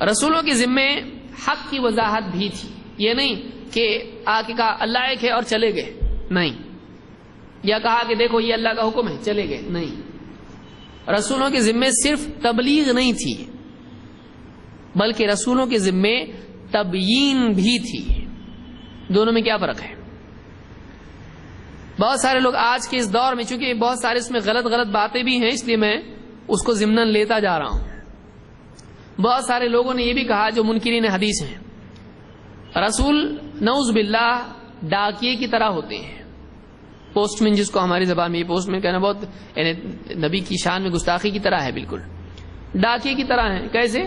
رسولوں کے ذمے حق کی وضاحت بھی تھی. یہ نہیں کہ آ کے کہا اللہ ایک ہے اور چلے گئے، نہیں، یا کہا کہ دیکھو یہ اللہ کا حکم ہے چلے گئے، نہیں. رسولوں کے ذمے صرف تبلیغ نہیں تھی بلکہ رسولوں کے ذمے تبیین بھی تھی. دونوں میں کیا فرق ہے؟ بہت سارے لوگ آج کے اس دور میں، چونکہ بہت سارے اس میں غلط باتیں بھی ہیں اس لیے میں اس کو ضمناً لیتا جا رہا ہوں. بہت سارے لوگوں نے یہ بھی کہا جو منکرین حدیث ہیں، رسول نعوذ باللہ ڈاکیے کی طرح ہوتے ہیں. پوسٹ مین، جس کو ہماری زبان میں یہ پوسٹ مین کہنا بہت یعنی نبی کی شان میں گستاخی کی طرح ہے، بالکل ڈاکیے کی طرح ہیں. کیسے؟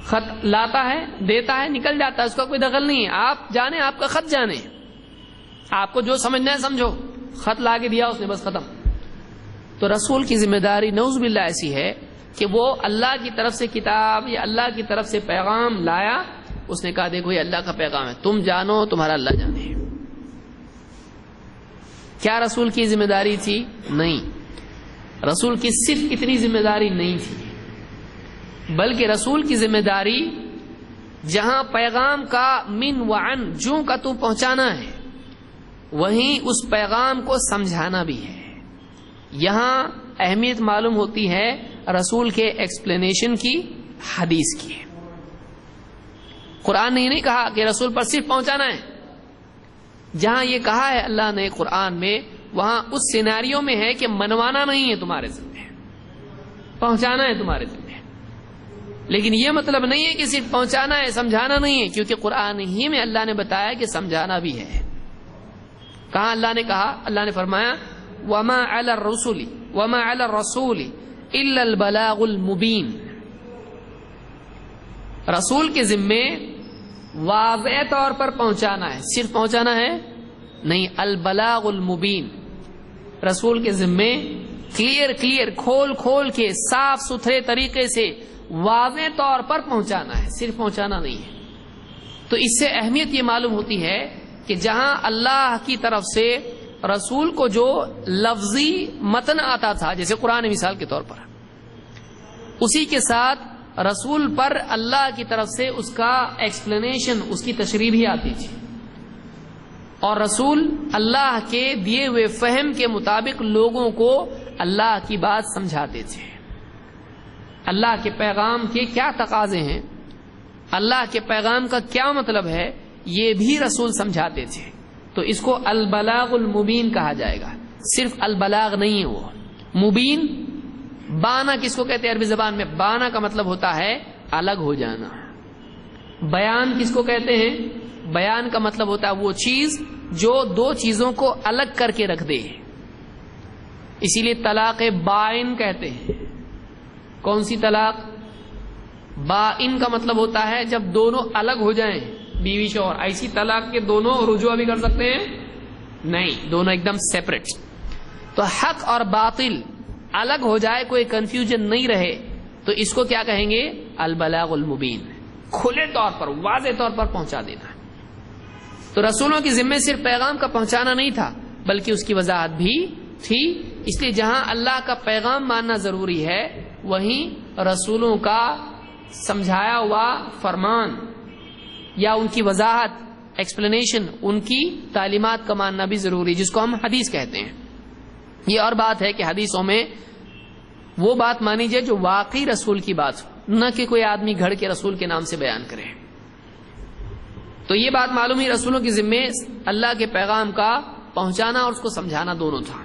خط لاتا ہے، دیتا ہے، نکل جاتا ہے، اس کا کوئی دخل نہیں ہے. آپ جانے، آپ کا خط جانے، آپ کو جو سمجھنا ہے سمجھو. خط لا کے دیا اس نے، بس ختم. تو رسول کی ذمہ داری نعوذ باللہ ایسی ہے کہ وہ اللہ کی طرف سے کتاب یا اللہ کی طرف سے پیغام لایا، اس نے کہا دیکھو یہ اللہ کا پیغام ہے، تم جانو، تمہارا اللہ جانے. کیا رسول کی ذمہ داری تھی؟ نہیں. رسول کی صرف اتنی ذمہ داری نہیں تھی بلکہ رسول کی ذمہ داری جہاں پیغام کا من وعن جو کا تو پہنچانا ہے، وہیں اس پیغام کو سمجھانا بھی ہے. یہاں اہمیت معلوم ہوتی ہے رسول کے ایکسپلینیشن کی، حدیث کی. قرآن نے نہیں کہا کہ رسول پر صرف پہنچانا ہے. جہاں یہ کہا ہے اللہ نے قرآن میں، وہاں اس سیناریو میں ہے کہ منوانا نہیں ہے تمہارے ذمہ، پہنچانا ہے تمہارے ذمہ. لیکن یہ مطلب نہیں ہے کہ صرف پہنچانا ہے، سمجھانا نہیں ہے، کیونکہ قرآن ہی میں اللہ نے بتایا کہ سمجھانا بھی ہے. کہاں اللہ نے کہا؟ اللہ نے فرمایا وَمَا عَلَى الرَّسُولِ إِلَّا الْبَلَاغُ الْمُبِينُ. رسول کے ذمے واضح طور پر پہنچانا ہے، صرف پہنچانا ہے نہیں. البلاغ المبین، رسول کے ذمے کلیئر کھول کے صاف ستھرے طریقے سے واضح طور پر پہنچانا ہے، صرف پہنچانا نہیں ہے. تو اس سے اہمیت یہ معلوم ہوتی ہے کہ جہاں اللہ کی طرف سے رسول کو جو لفظی متن آتا تھا، جیسے قرآن مثال کے طور پر، اسی کے ساتھ رسول پر اللہ کی طرف سے اس کا ایکسپلینیشن، اس کی تشریح بھی آتی تھی. اور رسول اللہ کے دیے ہوئے فہم کے مطابق لوگوں کو اللہ کی بات سمجھاتے تھے. اللہ کے پیغام کے کیا تقاضے ہیں، اللہ کے پیغام کا کیا مطلب ہے، یہ بھی رسول سمجھاتے تھے. تو اس کو البلاغ المبین کہا جائے گا. صرف البلاغ نہیں ہے، وہ مبین. بانا کس کو کہتے ہیں عربی زبان میں؟ بانا کا مطلب ہوتا ہے الگ ہو جانا. بیان کس کو کہتے ہیں؟ بیان کا مطلب ہوتا ہے وہ چیز جو دو چیزوں کو الگ کر کے رکھ دے. اسی لیے طلاق بائن کہتے ہیں. کون سی طلاق؟ بائن کا مطلب ہوتا ہے جب دونوں الگ ہو جائیں، بیوی شوہر. ایسی طلاق کے دونوں رجوع بھی کر سکتے ہیں؟ نہیں، دونوں ایک دم سیپریٹ. تو حق اور باطل الگ ہو جائے، کوئی کنفیوژن نہیں رہے، تو اس کو کیا کہیں گے؟ البلاغ المبین. کھلے طور پر، واضح طور پر پہنچا دینا. تو رسولوں کی ذمہ صرف پیغام کا پہنچانا نہیں تھا بلکہ اس کی وضاحت بھی تھی. اس لیے جہاں اللہ کا پیغام ماننا ضروری ہے، وہیں رسولوں کا سمجھایا ہوا فرمان یا ان کی وضاحت، ایکسپلینیشن، ان کی تعلیمات کا ماننا بھی ضروری، جس کو ہم حدیث کہتے ہیں. یہ اور بات ہے کہ حدیثوں میں وہ بات مانی جائے جو واقعی رسول کی بات ہو، نہ کہ کوئی آدمی گھڑ کے رسول کے نام سے بیان کرے. تو یہ بات معلوم ہی رسولوں کی ذمہ اللہ کے پیغام کا پہنچانا اور اس کو سمجھانا دونوں تھا.